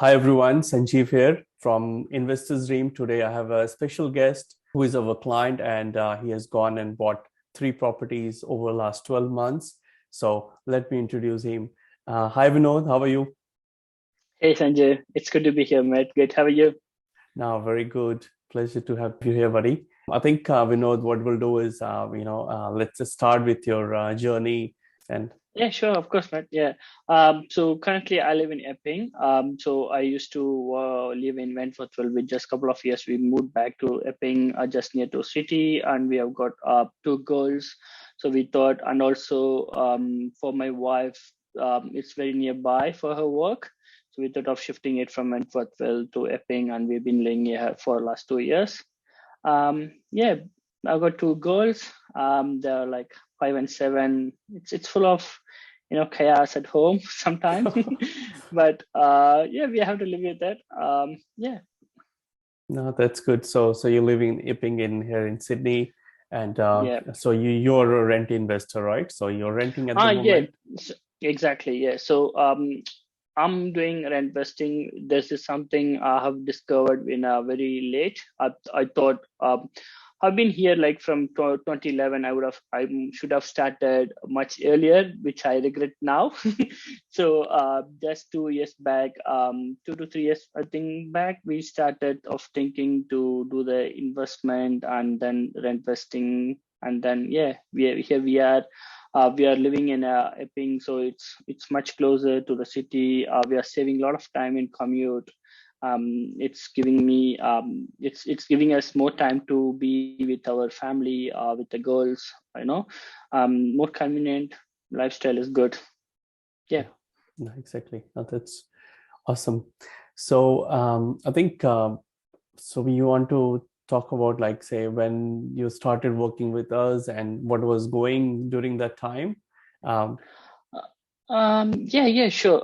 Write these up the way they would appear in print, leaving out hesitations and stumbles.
Hi everyone, Sanjeev here from Investorsdream. Today I have a special guest who is our client and he has gone and bought three properties over the last 12 months. So let me introduce him. Hi Vinoth, how are you? Hey Sanjay, it's good to be here, mate. Good. How are you? Now, very good. Pleasure to have you here, buddy. I think Vinod, what we'll do is, let's just start with your journey and Yeah, sure, of course, mate. Yeah. So currently I live in Epping. So I used to live in Wentworth. Well, with just a couple of years, we moved back to Epping, just near to city, and we have got two girls. So we thought, and also for my wife, it's very nearby for her work. So we thought of shifting it from Wentworth to Epping, and we've been living here for the last 2 years. Yeah, I've got two girls. They're like 5 and 7. It's full of chaos at home sometimes, but yeah, we have to live with that. Yeah. no, that's good. So you're living in Iping in here in Sydney, and Yeah. so you're a rent investor, right? So you're renting at the Yeah. moment. Exactly. Yeah. So I'm doing rent vesting. This is something I have discovered in a very late. I thought I've been here like from 2011. I should have started much earlier, which I regret now. So just 2 years back, 2 to 3 years I think back, we started of thinking to do the investment and then rent vesting, and then yeah, we are. We are living in Epping, so it's much closer to the city. We are saving a lot of time in commute. It's giving me it's giving us more time to be with our family, with the girls. More convenient. Lifestyle is good. Yeah. No, exactly. No, that's awesome. So I think so. You want to talk about like say when you started working with us and what was going during that time. Um, Yeah, sure.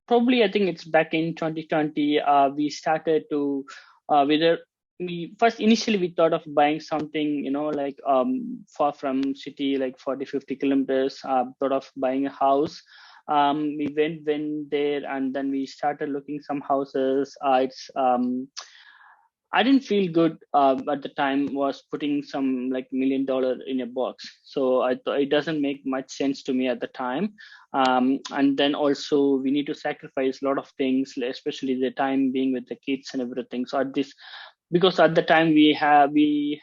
Probably I think it's back in 2020. We started to whether we first initially we thought of buying something, like far from city, like 40, 50 kilometers. Thought of buying a house. We went there, and then we started looking some houses. It's I didn't feel good at the time was putting some like $1 million in a box. So I thought it doesn't make much sense to me at the time. And then also we need to sacrifice a lot of things, especially the time being with the kids and everything. So at this, because at the time we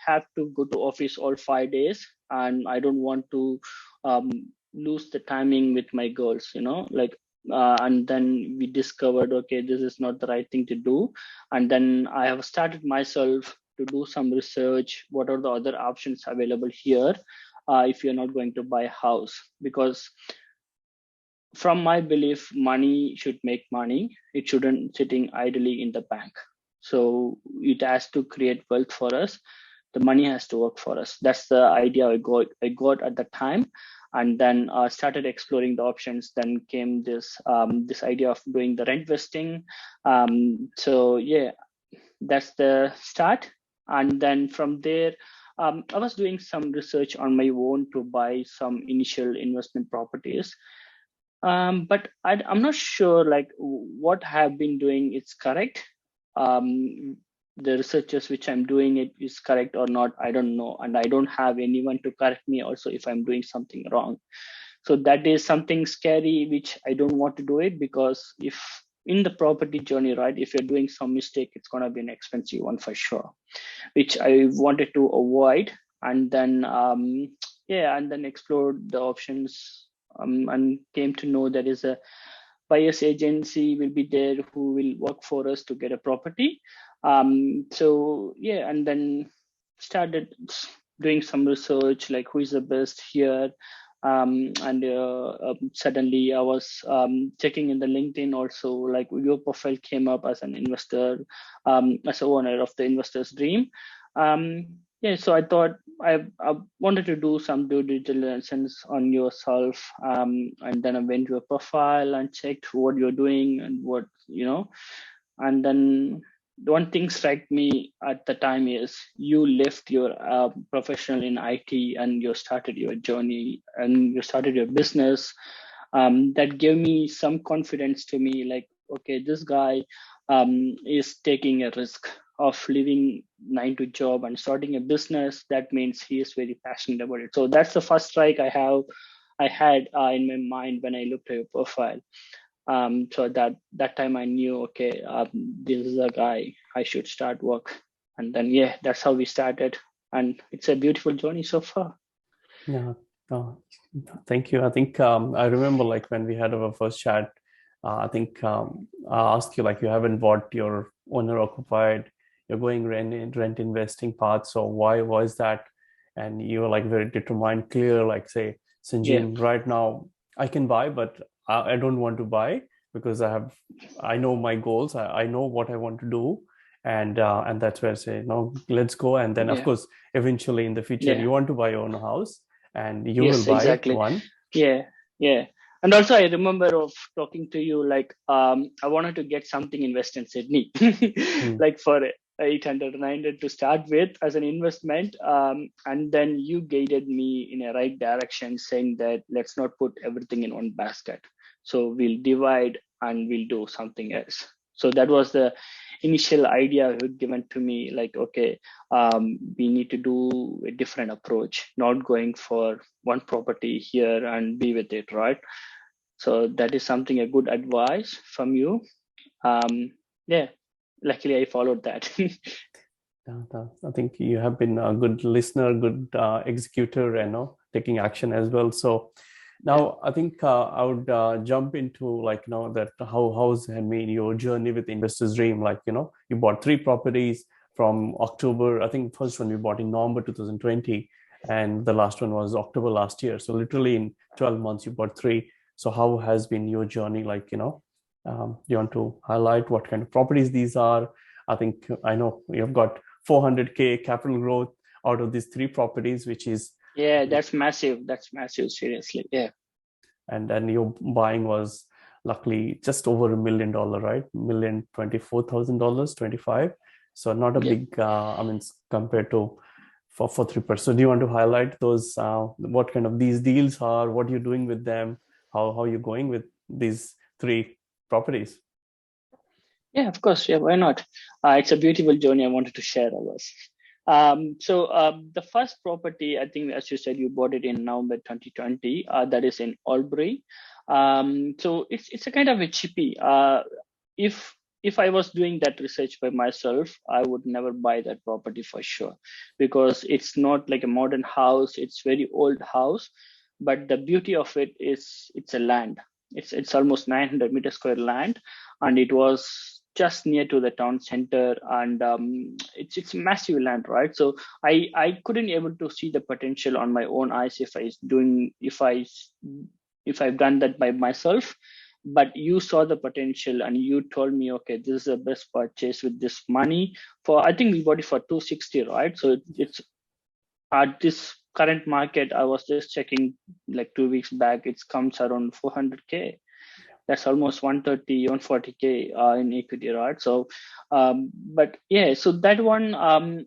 have to go to office all 5 days, and I don't want to um, lose the timing with my girls. And then we discovered, okay, this is not the right thing to do, and then I have started myself to do some research. What are the other options available here if you're not going to buy a house? Because from my belief, money should make money. It shouldn't sitting idly in the bank. So it has to create wealth for us. The money has to work for us. That's the idea I got at the time, and then started exploring the options. Then came this idea of doing the rent vesting. So yeah, that's the start. And then from there, I was doing some research on my own to buy some initial investment properties. But I'm not sure like what I have been doing is correct. um, the researches which I'm doing it is correct or not, I don't know, and I don't have anyone to correct me also if I'm doing something wrong. So that is something scary which I don't want to do it, because if in the property journey, right, if you're doing some mistake, it's going to be an expensive one for sure, which I wanted to avoid. And then yeah, and then explored the options, and came to know there is a buyer's agency will be there who will work for us to get a property. So yeah, and then started doing some research like who is the best here. And suddenly I was checking in the LinkedIn also, like your profile came up as an investor, as a owner of the Investorsdream. Yeah, so I thought I wanted to do some due diligence on yourself, and then I went to your profile and checked what you're doing and and then the one thing struck me at the time is you left your professional in IT and you started your journey and you started your business. That gave me some confidence to me, like okay, this guy is taking a risk of leaving 9 to job and starting a business. That means he is very passionate about it. So that's the first strike I had in my mind when I looked at your profile. So that time I knew, okay, this is a guy I should start work. And then, yeah, that's how we started. And it's a beautiful journey so far. Yeah. Oh, thank you. I think I remember like when we had our first chat, I think I asked you like you haven't bought your owner occupied, you're going rent investing path. So why is that? And you were like very determined, clear, like say, Yeah, Sanjeev, right now I can buy, but I don't want to buy because I know my goals. I know what I want to do. And that's where I say, no, let's go. And then of yeah, course, eventually in the future, yeah. you want to buy your own house and you will Yes, buy exactly. one. Yeah, yeah. And also I remember of talking to you like I wanted to get something invest in Sydney. Hmm. Like for 800, 900 to start with as an investment. And then you guided me in a right direction saying that let's not put everything in one basket. So we'll divide and we'll do something else. So that was the initial idea you had given to me, like, okay, we need to do a different approach, not going for one property here and be with it, right? So that is something a good advice from you. Yeah, luckily I followed that. I think you have been a good listener, good executor, and taking action as well. So Yeah, now I think I would jump into like that how's I mean your journey with Investors Dream. Like you bought three properties from October. I think first one we bought in November 2020, and the last one was October last year. So literally in 12 months you bought three. So how has been your journey? Like you want to highlight what kind of properties these are? I think I know you've got 400K capital growth out of these three properties, which is, yeah, that's massive. That's massive, seriously. Yeah, and then your buying was luckily just over $1 million, right? $1,024,000, 25. So not a yeah. big, I mean, compared to for 3%. So do you want to highlight those, what kind of these deals are, what you're doing with them, how you're going with these three properties? Yeah, of course. Yeah, why not? It's a beautiful journey. I wanted to share ours. So the first property, I think, as you said, you bought it in November 2020. That is in Albury. So it's a kind of a chippy. If if I was doing that research by myself, I would never buy that property for sure, because it's not like a modern house. It's very old house, but the beauty of it is it's a land. It's almost 900 meter square land, and it was just near to the town center, and it's massive land, right? So I couldn't able to see the potential on my own eyes if I've done that by myself. But you saw the potential and you told me, okay, this is the best purchase with this money. For I think we bought it for 260, right? So it's at this current market, I was just checking like 2 weeks back, it comes around 400K. That's almost 130 140K in equity, right? So but yeah, so that one,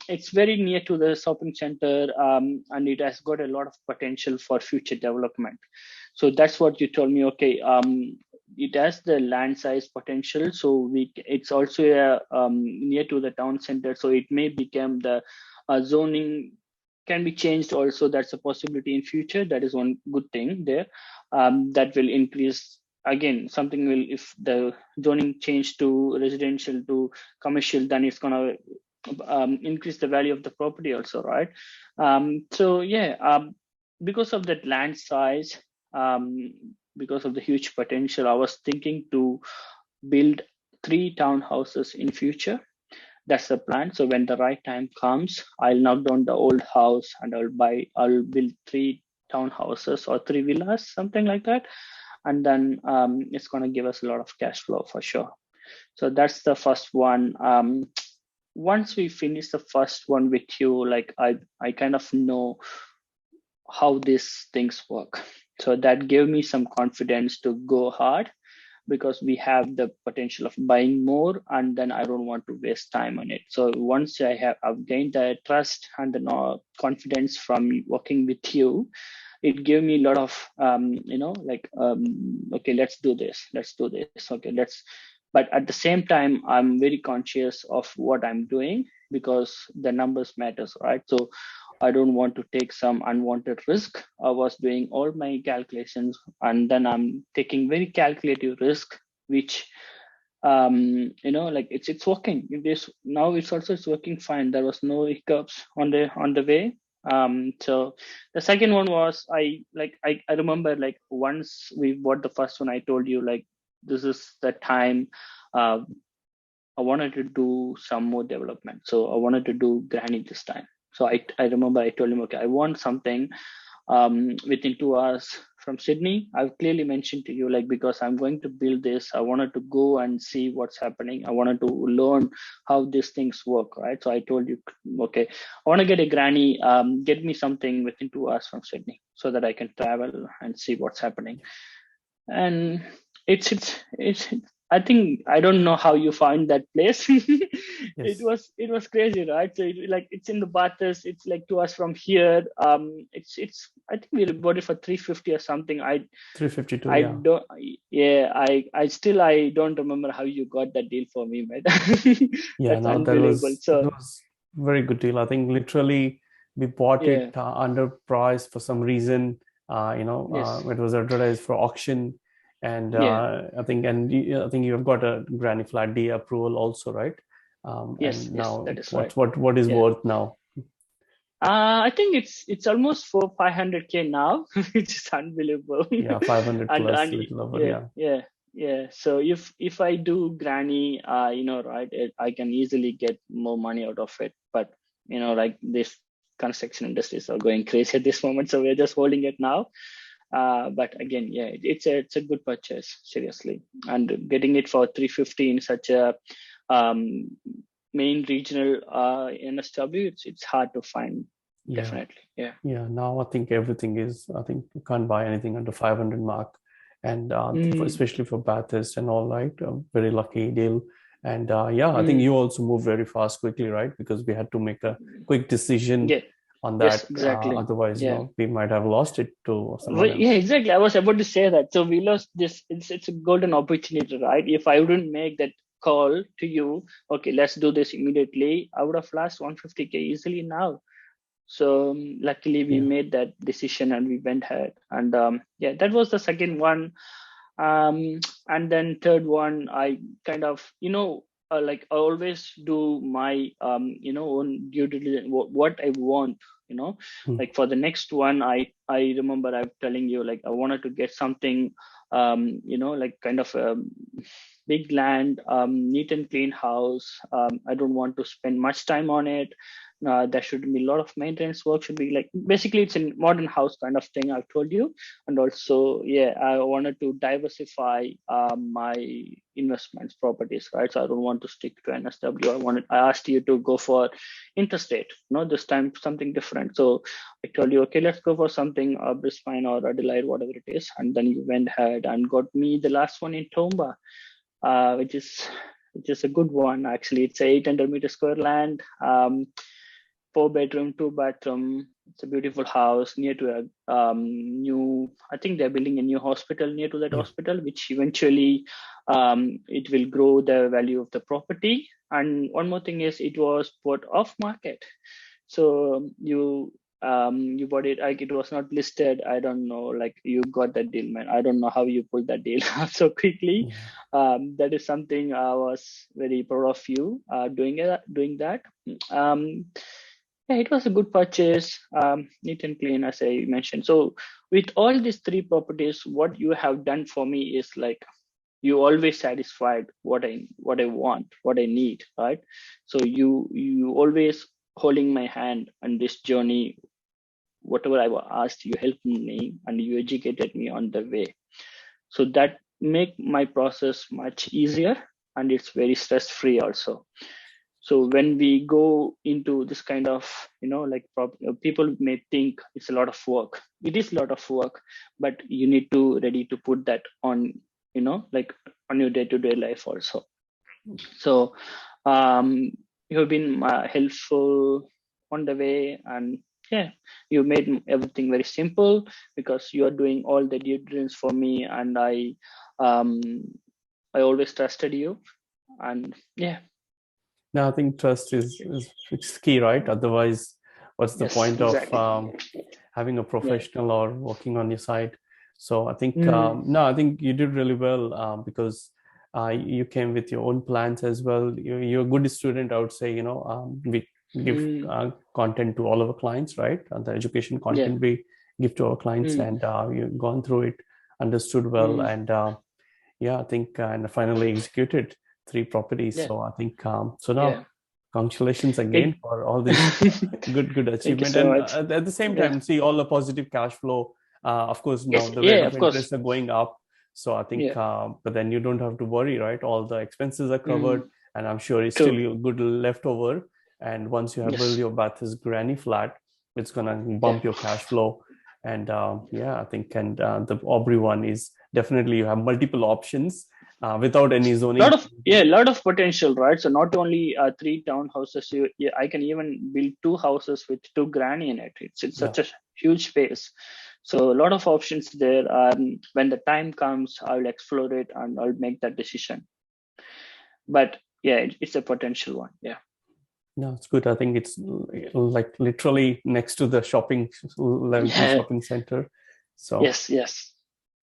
it's very near to the shopping center, and it has got a lot of potential for future development. So that's what you told me, okay, it has the land size potential, so it's also near to the town center, so it may become the zoning can be changed also. That's a possibility in future. That is one good thing there. That will increase, again, something will, if the zoning change to residential to commercial, then it's gonna increase the value of the property also, right? So yeah, because of that land size, um, because of the huge potential, I was thinking to build three townhouses in future. That's the plan. So when the right time comes, I'll knock down the old house and I'll build three townhouses or three villas, something like that. And then it's going to give us a lot of cash flow for sure. So that's the first one. Once we finish the first one with you, like I kind of know how these things work. So that gave me some confidence to go hard, because we have the potential of buying more, and then I don't want to waste time on it. So once I've gained the trust and the confidence from working with you, it gave me a lot of like okay, let's do this, okay, let's but at the same time, I'm very conscious of what I'm doing because the numbers matters, right? So I don't want to take some unwanted risk. I was doing all my calculations, and then I'm taking very calculative risk, which like it's working. This now it's working fine. There was no hiccups on the way. So the second one was I remember, like, once we bought the first one, I told you, like, this is the time uh, I wanted to do some more development. So I wanted to do granny this time. So I remember I told him, okay, I want something within 2 hours from Sydney. I've clearly mentioned to you, like, because I'm going to build this, I wanted to go and see what's happening. I wanted to learn how these things work, right? So I told you, okay, I want to get a granny, get me something within 2 hours from Sydney so that I can travel and see what's happening. And it's I think, I don't know how you found that place. Yes. It was crazy, right? So it's in the Bathurst. It's like 2 hours from here. It's I think we bought it for 350 or something. 352, I yeah. don't. Yeah, I don't remember how you got that deal for me, man. Yeah, That's no, unbelievable. that So was very good deal. I think literally we bought it yeah, under price for some reason. yes, It was advertised for auction, and yeah, I think you have got a Granny Flat D approval also, right? yes, And yes, now that is right. what is Yeah. worth now? I think it's almost for 500K now, which is unbelievable. Yeah, 500 and plus, little over, yeah, yeah. yeah, yeah. So if I do granny, right, I can easily get more money out of it. But like, this construction industries are going crazy at this moment, so we're just holding it now. But again, yeah, it's a good purchase, seriously, and getting it for 350 in such a um, main regional NSW, it's hard to find, Yeah. definitely. Yeah. Yeah, now I think everything is, I think you can't buy anything under 500 mark. And Mm, especially for Bathurst and all, right? Very lucky deal. And yeah, I think mm, you also moved very fast, quickly, right? Because we had to make a quick decision yeah. on Yes, that. exactly. Otherwise, Yeah. we might have lost it to someone Yeah, else. exactly. I was about to say that. So we lost this. It's a golden opportunity, right? If I wouldn't make that call to you, okay, let's do this immediately, I would have lost 150K easily now. So luckily we Yeah. made that decision and we went ahead. And yeah, that was the second one. And then third one, I kind of, like, I always do my own due diligence, what I want, Hmm. like for the next one. I remember I'm telling you, like, I wanted to get something, like, kind of a big land, neat and clean house. I don't want to spend much time on it. There should be a lot of maintenance work. Should be like, basically it's a modern house kind of thing, I've told you. And also, yeah, I wanted to diversify my investments properties, right? So I don't want to stick to NSW. I asked you to go for interstate, this time something different. So I told you, okay, let's go for something Brisbane or Adelaide, whatever it is. And then you went ahead and got me the last one in Tomba, which is a good one, actually. It's a 800 meter square land, 4 bedroom, 2 bathroom. It's a beautiful house near to a new. I think they're building a new hospital near to that Yeah. hospital, which eventually it will grow the value of the property. And one more thing is, it was bought off market. So you bought it, like, it was not listed. I don't know, like, you got that deal, man. I don't know how you pulled that deal so quickly. Yeah. That is something I was very proud of you doing that. um, yeah, it was a good purchase, neat and clean, as I mentioned. So with all these three properties, what you have done for me is, like, you always satisfied what I want, what I need, right? So you always holding my hand on this journey. Whatever I was asked, you helped me and you educated me on the way. So that make my process much easier, and it's very stress free also. So when we go into this kind of, like, people may think it's a lot of work. It is a lot of work, but you need to ready to put that on, like, on your day-to-day life also. So um, you have been helpful on the way. And yeah, you made everything very simple because you are doing all the due diligence for me. And I um, I always trusted you, and yeah. No, I think trust is it's key, right? Otherwise, what's the Yes, point of exactly. having a Yeah. professional or working on your side? So I think Mm, no, I think you did really well because you came with your own plans as well. You're a good student, I would say. We give mm, content to all of our clients, right? And the education yeah. content we give to our clients, Mm, and you've gone through it, understood well, mm, and yeah, I think and finally executed 3 properties. yeah. So I think so now Yeah. congratulations again Thank, for all this good thank you achievement. so And much. at the same Yeah. time, see all the positive cash flow. Of course, now Yes. the rate Yeah. of Of course. interest are going up. So I think, Yeah. but then you don't have to worry, right? All the expenses are covered, Mm, and I'm sure it's still true. a good leftover. And once you have built Yes. your Bathurst granny flat, it's gonna Yeah. bump your cash flow. And yeah, I think, and the Aubrey one is definitely you have multiple options without any zoning. Lot of potential, right? So not only 3 townhouses, yeah, I can even build 2 houses with 2 granny in it. It's Yeah. such a huge space. So a lot of options there. When the time comes, I'll explore it and I'll make that decision. But yeah, it's a potential one. Yeah. No, it's good. I think it's like literally next to the level two Yeah. shopping center. So Yes. Yes.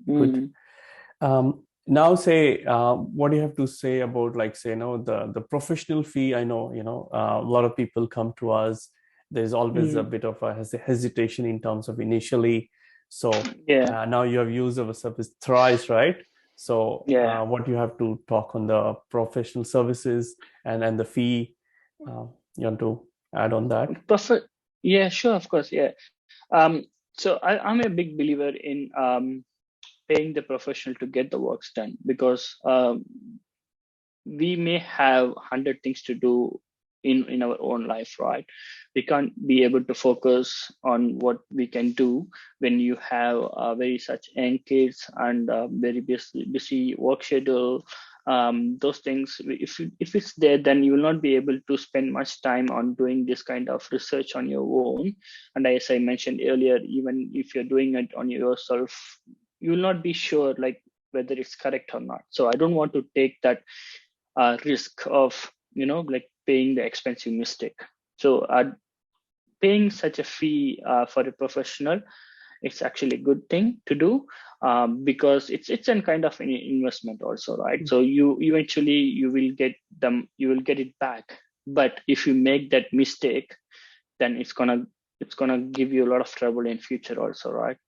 good. Mm, Now say, what do you have to say about like say, the professional fee? I know, a lot of people come to us. There's always a mm, bit of a hesitation in terms of initially. So yeah. now you have used our service thrice, right? So Yeah. what you have to talk on the professional services and the fee? You want to add on that? Perfect. Yeah. Sure. Of course. Yeah. Um. So I'm a big believer in paying the professional to get the works done, because we may have 100 things to do in our own life, right? We can't be able to focus on what we can do when you have very such young kids and very busy work schedule. Those things, if it's there, then you will not be able to spend much time on doing this kind of research on your own. And as I mentioned earlier, even if you're doing it on yourself, you will not be sure like whether it's correct or not. So I don't want to take that risk of like paying the expensive mistake. So paying such a fee for a professional, it's actually a good thing to do, because it's a kind of an investment also, right? So you eventually you will get it back. But if you make that mistake, then it's gonna give you a lot of trouble in future also, right?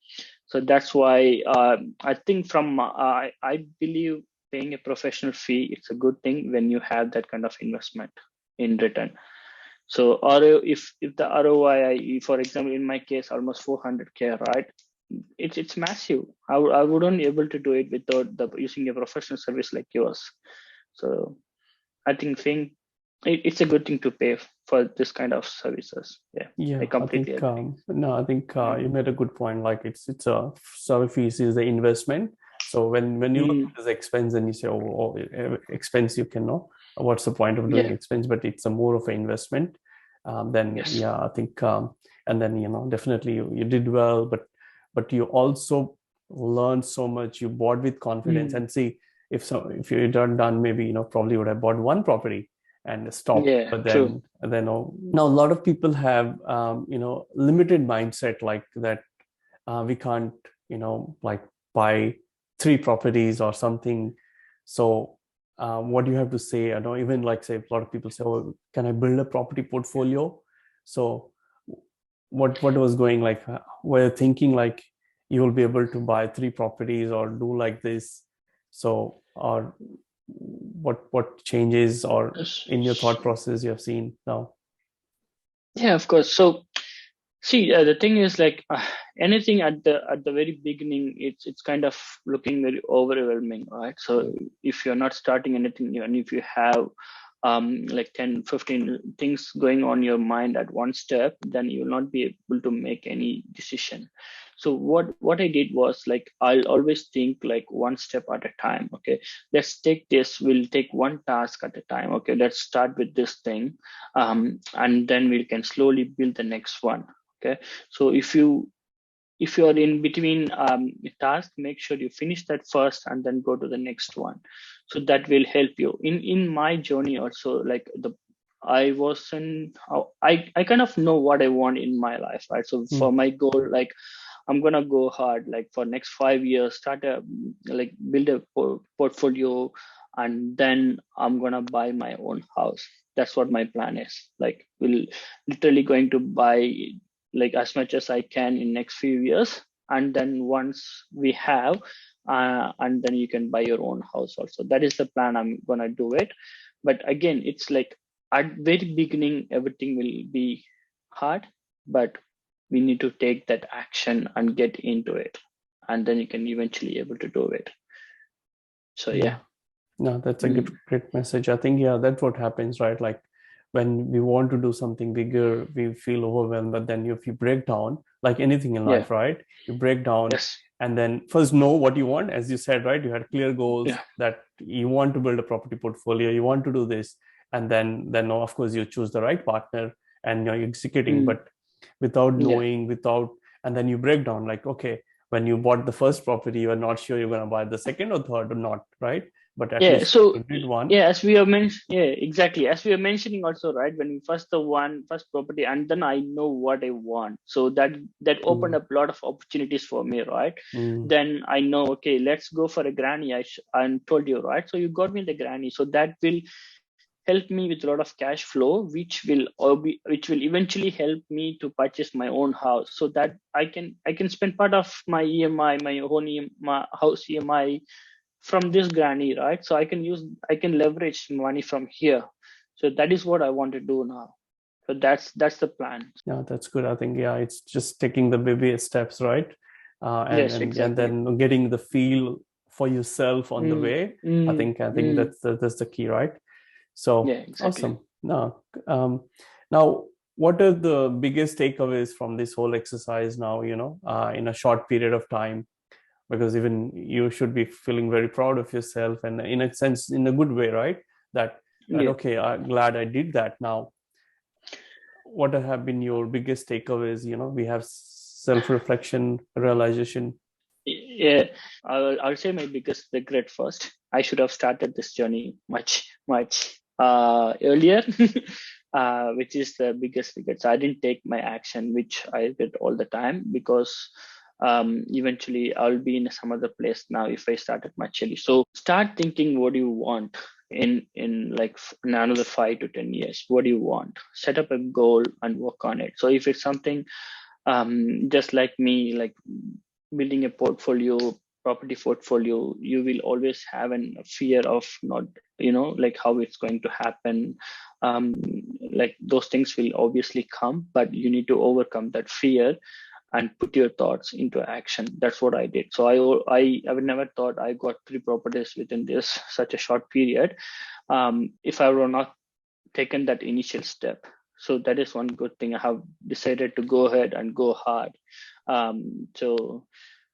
So that's why I think I believe paying a professional fee, it's a good thing when you have that kind of investment in return. So if the ROI, for example, in my case, almost 400K, right? It's massive. I wouldn't be able to do it without using a professional service like yours. So I think it's a good thing to pay for this kind of services. Yeah, I Yeah, I completely think agree. no, I think Mm. you made a good point. Like it's a service fees is the investment. So when you look Mm. at this expense and you say, expense, you can know what's the point of doing Yeah. expense, but it's a more of an investment. Then Yes. yeah, I think and then definitely you did well, but you also learned so much. You bought with confidence, Mm. and see if you had done maybe probably would have bought one property and stopped. Yeah. But True. then now a lot of people have limited mindset like that. We can't like buy 3 properties or something. So what do you have to say? I know even like say a lot of people say, oh, can I build a property portfolio? So what was going like were thinking like you will be able to buy 3 properties or do like this? So or what changes or in your thought process you have seen now? Yeah, of course. So see, the thing is like anything at the very beginning, it's kind of looking very overwhelming, right? So if you're not starting anything new, and if you have like 10, 15 things going on your mind at one step, then you will not be able to make any decision. So what I did was like I'll always think like one step at a time. Okay, let's take this. We'll take one task at a time. Okay, let's start with this thing, and then we can slowly build the next one. Okay, so if you're in between task, make sure you finish that first and then go to the next one. So that will help you in my journey also. Like I wasn't, I kind of know what I want in my life, right? So for my goal, like I'm gonna go hard, like for next 5 years, start a like build a portfolio, and then I'm gonna buy my own house. That's what my plan is. Like we'll literally going to buy like as much as I can in next few years, and then once we have, and then you can buy your own house also. That is the plan. I'm gonna do it, but again, it's like at very beginning everything will be hard, but we need to take that action and get into it, and then you can eventually able to do it. So yeah. No, that's a great message. I think, yeah, that's what happens, right? Like when we want to do something bigger, we feel overwhelmed, but then if you break down, like anything in life, right? You break down Yes. and then first know what you want, as you said, right? You had clear goals Yeah. that you want to build a property portfolio, you want to do this, and then of course you choose the right partner and you're executing, but without knowing, and then you break down, like, okay, when you bought the first property, you are not sure you're going to buy the second or third or not, right? But at least So you did one. yeah, as we have mentioned, exactly, as we are mentioning also, right? When we first property, and then I know what I want, so that opened up a lot of opportunities for me, right? Then I know, okay, let's go for a granny. I told you, right? So you got me the granny, so that will help me with a lot of cash flow, which will eventually help me to purchase my own house, so that I can spend part of my EMI, my own my house EMI from this granny, right? So I can leverage money from here. So that is what I want to do now. So that's the plan. Yeah, that's good. I think, yeah, it's just taking the baby steps, right? And Yes, and exactly. then getting the feel for yourself on the way. I think that's the key, right? Yeah, So exactly. awesome. Now, what are the biggest takeaways from this whole exercise now, in a short period of time? Because even you should be feeling very proud of yourself, and in a sense, in a good way, right? That Yeah. okay, I'm glad I did that. Now, what have been your biggest takeaways? We have self-reflection, realization. Yeah, I'll say my biggest regret first. I should have started this journey much earlier, which is the biggest regret. So I didn't take my action, which I did all the time, because eventually I'll be in some other place now if I started much early. So start thinking what you want in like in another 5 to 10 years. What do you want? Set up a goal and work on it. So if it's something just like me, like building a property portfolio, you will always have a fear of not, like how it's going to happen. Like those things will obviously come, but you need to overcome that fear and put your thoughts into action. That's what I did. So I would never thought I got 3 properties within this such a short period, if I were not taken that initial step. So that is one good thing. I have decided to go ahead and go hard. So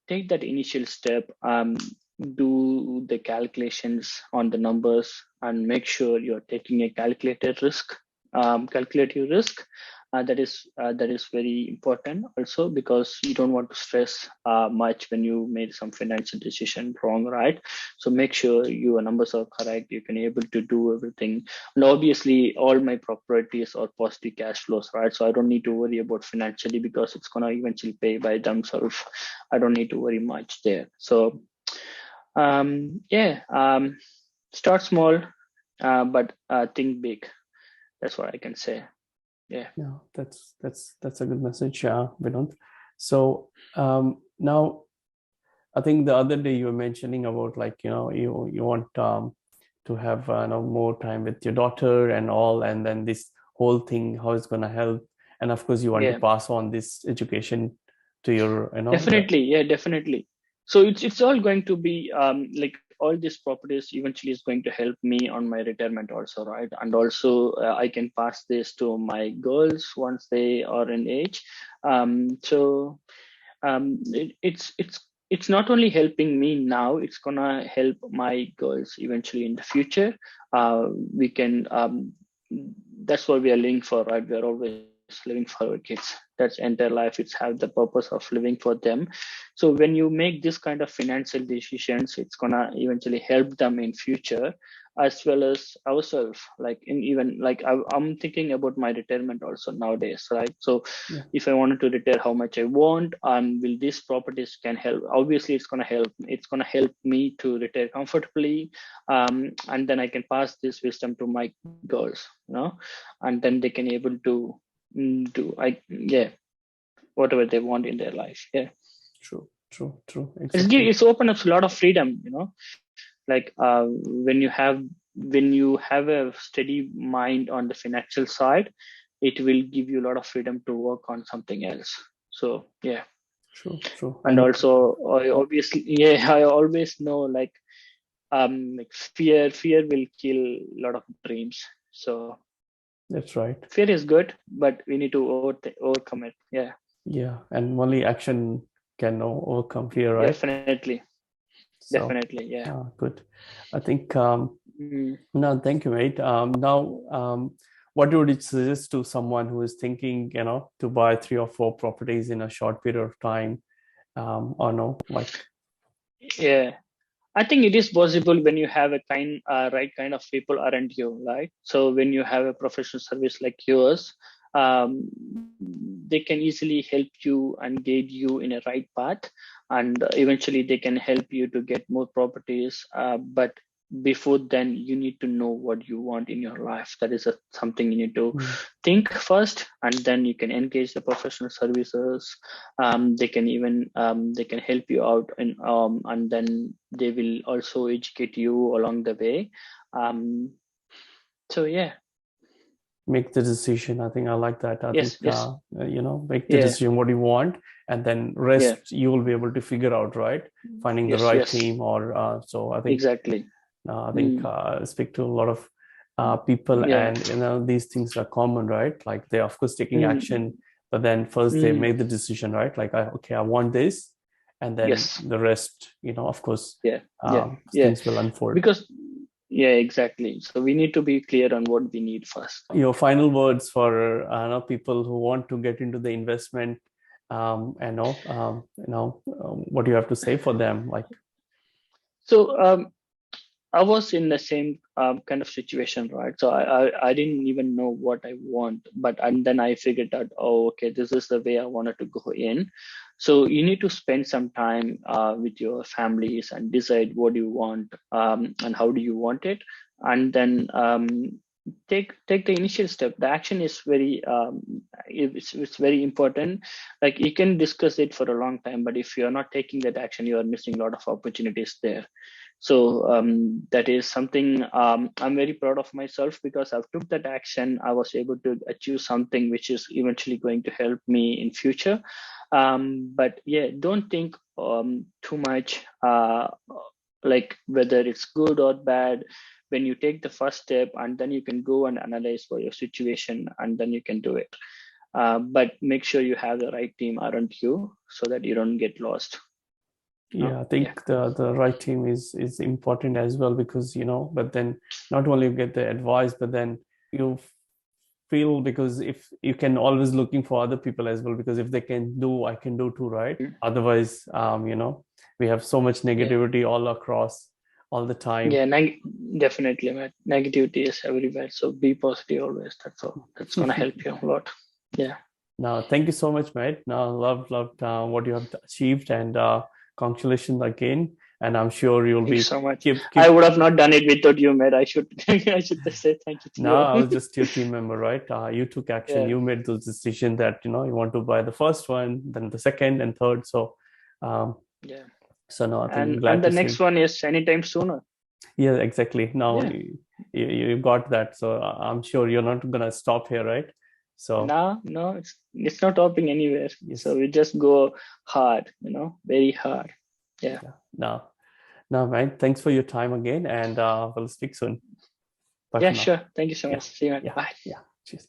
take that initial step, do the calculations on the numbers, and make sure you're taking a calculated risk. Calculate your risk. That is very important also, because you don't want to stress much when you made some financial decision wrong, right? So make sure your numbers are correct. You can able to do everything, and obviously all my properties are positive cash flows, right? So I don't need to worry about financially, because it's gonna eventually pay by themselves. I don't need to worry much there. So start small, but think big. That's what I can say. Yeah. Yeah, that's a good message, Vinod. So now, I think the other day you were mentioning about, like, you want to have more time with your daughter and all, and then this whole thing, how it's going to help, and of course you want to Yeah. pass on this education to your Definitely. Yeah, definitely. So it's all going to be like all these properties eventually is going to help me on my retirement also, right? And also I can pass this to my girls once they are in age. So it's not only helping me now, it's gonna help my girls eventually in the future. We can That's what we are linked for, right? We are always living for our kids. That's entire life. It's have the purpose of living for them. So when you make this kind of financial decisions, it's gonna eventually help them in future, as well as ourselves. Like even like I'm thinking about my retirement also nowadays, right? So if I wanted to retire, how much I want, will these properties can help? Obviously, it's gonna help. It's gonna help me to retire comfortably, and then I can pass this wisdom to my girls, and then they can able to do whatever they want in their life. True. Exactly. It's open up a lot of freedom, like when you have a steady mind on the financial side, it will give you a lot of freedom to work on something else. So True. And also I always know, like fear will kill a lot of dreams. So that's right. Fear is good, but we need to overcome it. And only action can overcome fear, right? Definitely. Good. I think no, thank you, mate. Now, what would you suggest to someone who is thinking, to buy 3 or 4 properties in a short period of time, or no, like? I think it is possible when you have a right kind of people around you, right? So when you have a professional service like yours, they can easily help you and guide you in a right path, and eventually they can help you to get more properties. But before then, you need to know what you want in your life. That is something you need to think first, and then you can engage the professional services. They can even they can help you out, and then they will also educate you along the way. Make the decision. I think I like that. I think make the decision what you want, and then rest you will be able to figure out, right? Finding the right team, or so I think exactly. I think speak to a lot of people, and these things are common, right? Like they're of course taking action, but then first they make the decision, right? Like I want this, and then the rest, of course, things will unfold. Because exactly. So we need to be clear on what we need first. Your final words for people who want to get into the investment, what do you have to say for them? Like, so I was in the same kind of situation, right? So I didn't even know what I want, and then I figured out, okay, this is the way I wanted to go in. So you need to spend some time with your families and decide what you want, and how do you want it, and then take the initial step. The action is very it's very important. Like you can discuss it for a long time, but if you are not taking that action, you are missing a lot of opportunities there. So that is something I'm very proud of myself, because I've took that action. I was able to achieve something which is eventually going to help me in future. But don't think too much like whether it's good or bad. When you take the first step, and then you can go and analyze for your situation, and then you can do it. But make sure you have the right team around you so that you don't get lost. I think the right team is important as well, because but then not only you get the advice, but then you feel, because if you can always looking for other people as well, because if they can do, I can do too, right? Otherwise we have so much negativity all across all the time. Definitely, man. Negativity is everywhere, so be positive always. That's gonna help you a lot. Now thank you so much, mate. Now loved what you have achieved, and congratulations again, and I'm sure you'll be so much. I would have not done it without you, mate. I should say thank you to you. No, I was just your team member, right? You took action. You made those decisions that you want to buy the first one, then the second and third. So so no, I think and the next one is anytime sooner. Yeah, exactly. Now you got that, so I'm sure you're not gonna stop here, right? So no, it's not stopping anywhere. So we just go hard, very hard. No, man. Thanks for your time again, and we'll speak soon. Bye sure. Thank you so much. See you. Bye. Cheers.